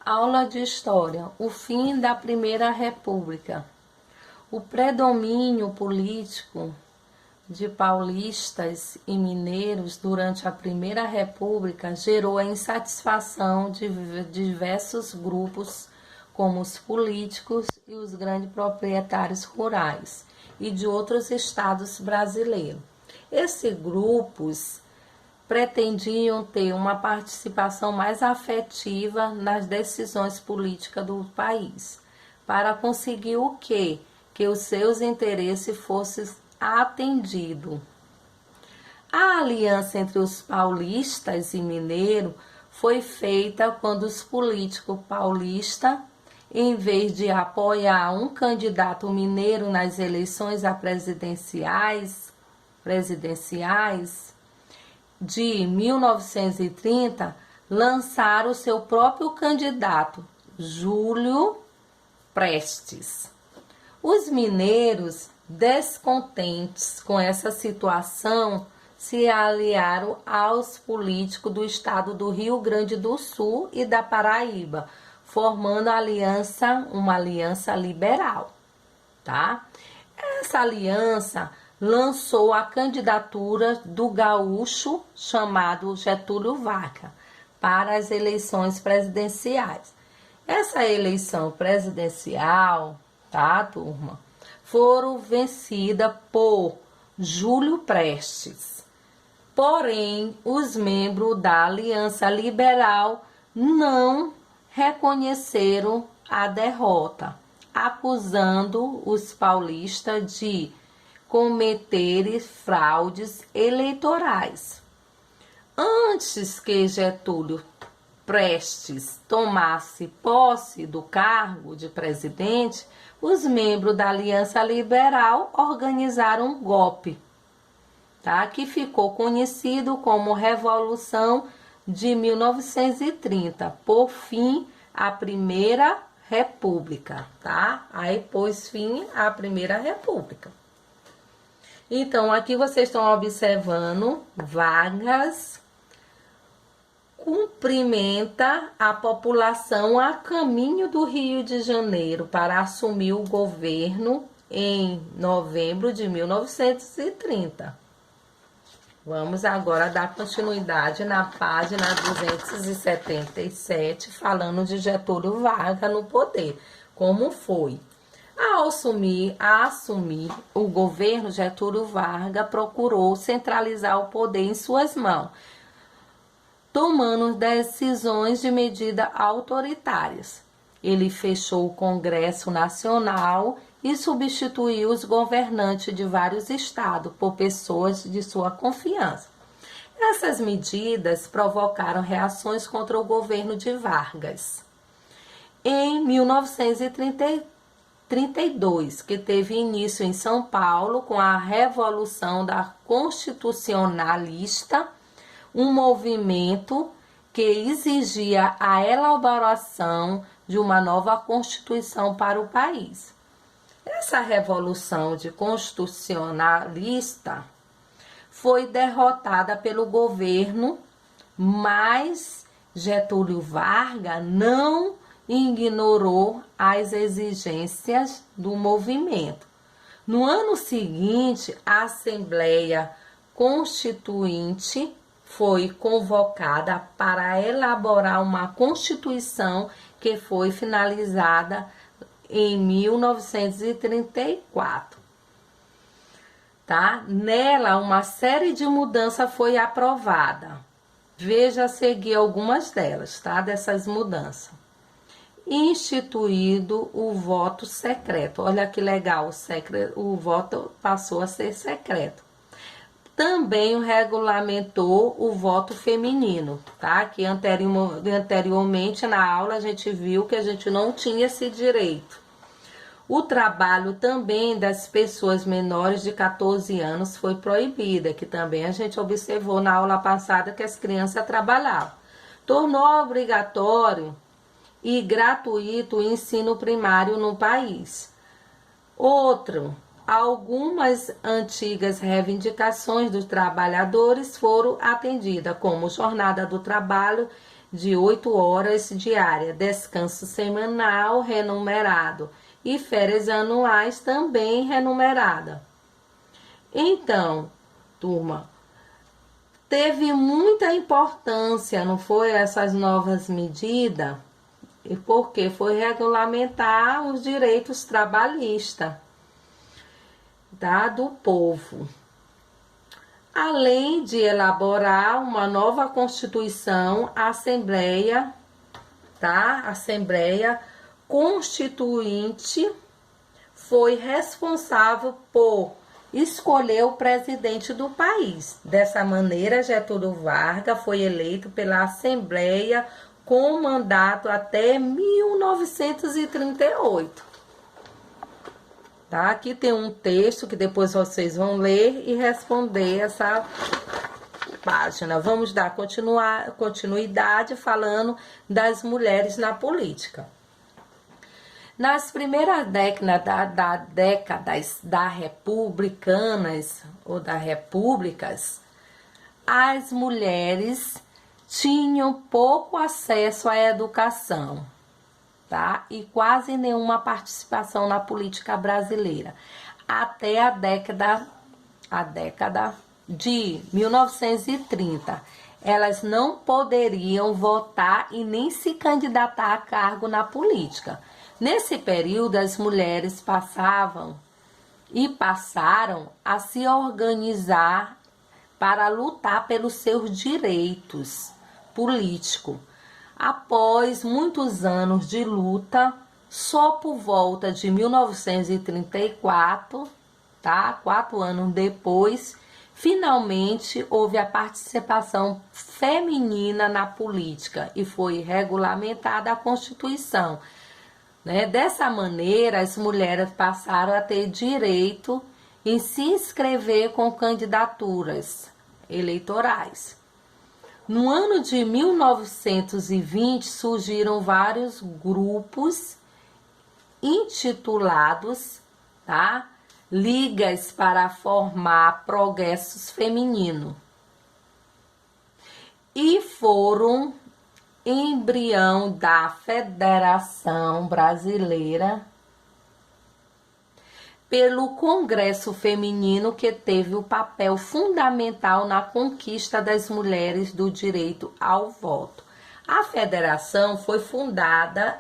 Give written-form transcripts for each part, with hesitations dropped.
Aula de História. O fim da Primeira República. O predomínio político de paulistas e mineiros durante a Primeira República gerou a insatisfação de diversos grupos, como os políticos e os grandes proprietários rurais, e de outros estados brasileiros. Esses grupos pretendiam ter uma participação mais afetiva nas decisões políticas do país, para conseguir o quê? Que os seus interesses fossem atendidos. A aliança entre os paulistas e mineiros foi feita quando os políticos paulistas, em vez de apoiar um candidato mineiro nas eleições presidenciais de 1930, lançaram o seu próprio candidato, Júlio Prestes. Os mineiros, descontentes com essa situação, se aliaram aos políticos do estado do Rio Grande do Sul e da Paraíba, formando uma aliança liberal, tá? Essa aliança lançou a candidatura do gaúcho chamado Getúlio Vargas para as eleições presidenciais. Essa eleição presidencial, tá, turma, foram vencida por Júlio Prestes. Porém, os membros da Aliança Liberal não reconheceram a derrota, acusando os paulistas de cometerem fraudes eleitorais. Antes que Getúlio Prestes tomasse posse do cargo de presidente, os membros da Aliança Liberal organizaram um golpe, tá? Que ficou conhecido como Revolução de 1930, por fim à Primeira República, tá? Aí pôs fim à Primeira República. Então, aqui vocês estão observando Vargas cumprimenta a população a caminho do Rio de Janeiro para assumir o governo em novembro de 1930. Vamos agora dar continuidade na página 277, falando de Getúlio Vargas no poder. Como foi? Ao assumir o governo, Getúlio Vargas procurou centralizar o poder em suas mãos, tomando decisões de medida autoritárias. Ele fechou o Congresso Nacional e substituiu os governantes de vários estados por pessoas de sua confiança. Essas medidas provocaram reações contra o governo de Vargas. Em 1932, que teve início em São Paulo com a Revolução da Constitucionalista, um movimento que exigia a elaboração de uma nova Constituição para o país. Essa Revolução de Constitucionalista foi derrotada pelo governo, mas Getúlio Vargas não ignorou as exigências do movimento. No ano seguinte, a Assembleia Constituinte foi convocada para elaborar uma Constituição que foi finalizada em 1934. Tá? Nela, uma série de mudanças foi aprovada. Veja a seguir algumas delas, tá? Dessas mudanças. Instituído o voto secreto. Olha que legal, o voto passou a ser secreto. Também regulamentou o voto feminino, tá? Que anteriormente na aula a gente viu que a gente não tinha esse direito. O trabalho também das pessoas menores de 14 anos foi proibida, que também a gente observou na aula passada que as crianças trabalhavam. Tornou obrigatório e gratuito o ensino primário no país. Algumas antigas reivindicações dos trabalhadores foram atendidas, como jornada do trabalho de 8 horas diárias, descanso semanal remunerado e férias anuais também remunerada. Então, turma, teve muita importância, não foi, essas novas medidas, porque foi regulamentar os direitos trabalhistas, tá, do povo. Além de elaborar uma nova Constituição, a Assembleia, tá? A Assembleia Constituinte foi responsável por escolher o presidente do país. Dessa maneira, Getúlio Vargas foi eleito pela Assembleia com mandato até 1938. Tá? Aqui tem um texto que depois vocês vão ler e responder essa página. Vamos dar continuidade falando das mulheres na política. Nas primeiras décadas da republicanas ou das repúblicas, as mulheres tinham pouco acesso à educação, tá? E quase nenhuma participação na política brasileira. Até a década de 1930, elas não poderiam votar e nem se candidatar a cargo na política. Nesse período, as mulheres passaram a se organizar para lutar pelos seus direitos políticos. Após muitos anos de luta, só por volta de 1934, tá? 4 anos depois, finalmente houve a participação feminina na política e foi regulamentada a Constituição. Dessa maneira, as mulheres passaram a ter direito em se inscrever com candidaturas eleitorais. No ano de 1920, surgiram vários grupos intitulados, tá, Ligas para Formar Progressos Feminino, e foram embrião da Federação Brasileira pelo Congresso Feminino, que teve o papel fundamental na conquista das mulheres do direito ao voto. A federação foi fundada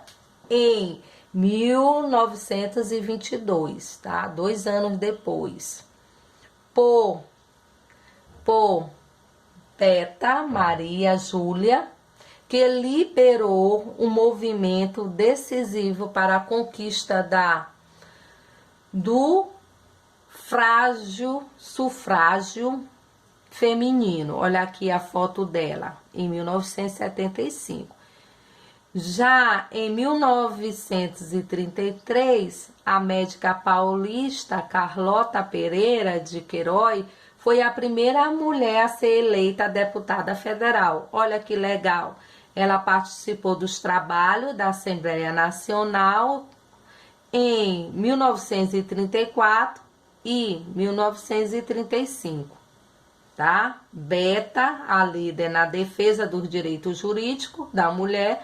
em 1922, tá? 2 anos depois, por Beta Maria Júlia, que liderou um movimento decisivo para a conquista do sufrágio feminino. Olha aqui a foto dela, em 1975. Já em 1933, a médica paulista Carlota Pereira de Queiroz foi a primeira mulher a ser eleita deputada federal. Olha que legal! Ela participou dos trabalhos da Assembleia Nacional em 1934 e 1935, tá? Beta, a líder na defesa dos direitos jurídicos da mulher,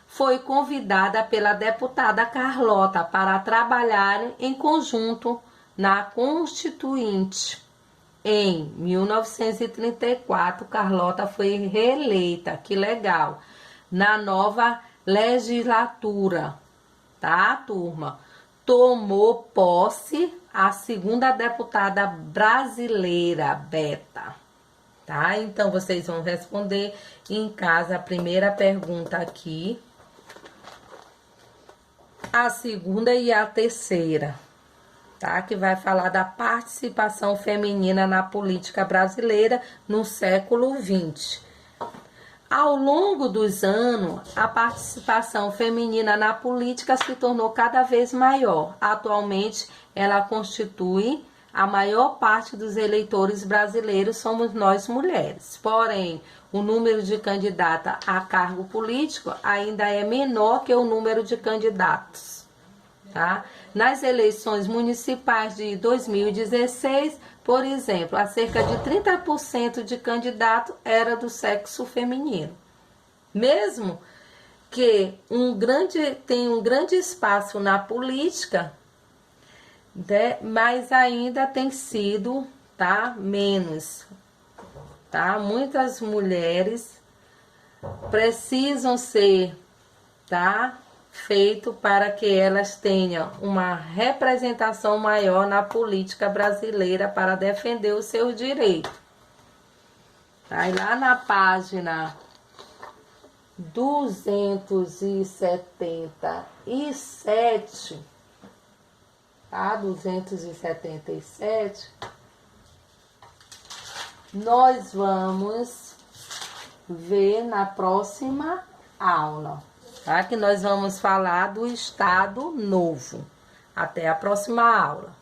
foi convidada pela deputada Carlota para trabalhar em conjunto na Constituinte. Em 1934, Carlota foi reeleita, que legal, na nova legislatura, tá, turma? Tomou posse a segunda deputada brasileira, Beta, tá? Então, vocês vão responder em casa a primeira pergunta aqui, a segunda e a terceira, tá? Que vai falar da participação feminina na política brasileira no século XX. Ao longo dos anos, a participação feminina na política se tornou cada vez maior. Atualmente, ela constitui a maior parte dos eleitores brasileiros, somos nós mulheres. Porém, o número de candidatas a cargo político ainda é menor que o número de candidatos, tá? Nas eleições municipais de 2016, por exemplo, a cerca de 30% de candidato era do sexo feminino, Mesmo que tem um grande espaço na política, né, mas ainda tem sido, tá, menos, tá? Muitas mulheres precisam ser, tá, feito para que elas tenham uma representação maior na política brasileira para defender os seus direitos. Aí lá na página 277, tá? 277, nós vamos ver na próxima aula, tá? Que nós vamos falar do Estado Novo. Até a próxima aula.